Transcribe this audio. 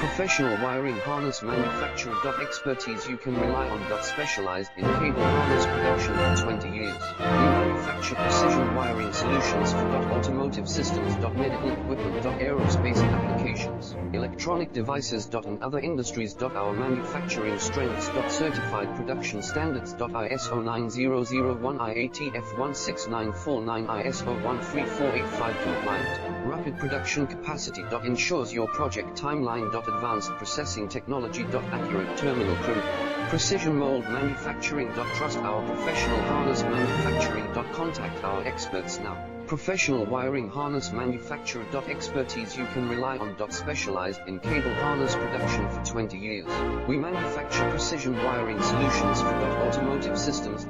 Professional wiring harness manufacturer. Expertise you can rely on. Specialized in cable harness production for 20 years. We manufacture precision wiring solutions for automotive systems, medical equipment, aerospace applications, electronic devices, and other industries. Our manufacturing strengths. Certified production standards. ISO 9001, IATF 16949, ISO 13485 compliant. Rapid production capacity. Ensures your project timeline. Advanced processing technology. Accurate terminal crimp. Precision mold manufacturing. Trust our professional harness manufacturing. Contact our experts now. Professional wiring harness manufacturer. Expertise you can rely on. Specialized in cable harness production for 20 years. We manufacture precision wiring solutions for automotive systems.